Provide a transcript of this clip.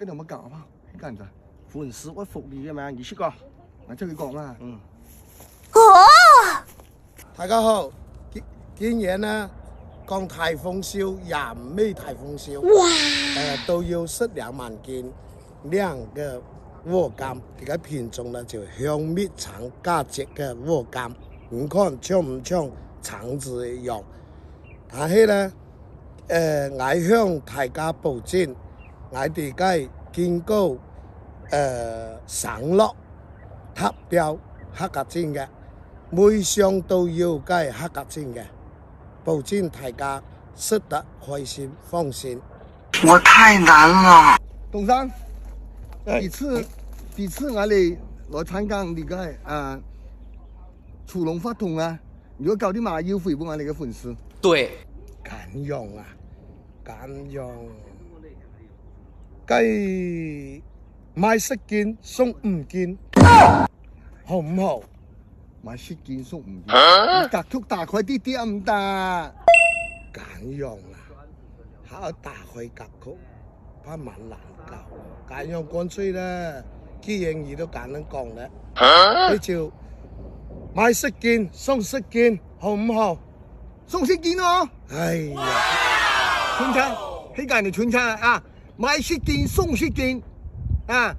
跟住有乜搞啊？呢間咋？款式屈服你嘅嘛，你識講？我出去講啦。大家好，今年呢講台風燒也沒台風燒，都要12萬斤兩個禾柑，這個品種呢就香蜜橙價值嘅禾柑，唔看像唔像橙子一樣，但係呢，我向大家保證，我哋嘅經過上落達標合格證嘅。每箱都要計合格證嘅，保證大家食得開心放心。我太難了。董生，第次我哋來參加你嘅廚農發動啊！如果夠啲馬要回報我哋嘅款式。對。咁樣啊，咁樣。計買10件送5件，好唔好？買10件送5件，格速大概啲啲唔得。咁樣啊，考大開格局，不蠻難教。咁樣乾脆啦，既然你都咁樣講咧，你就買10件送10件，好唔好？送10件咯。哎呀，春餐，呢間係春餐啊！買10件送10件啊！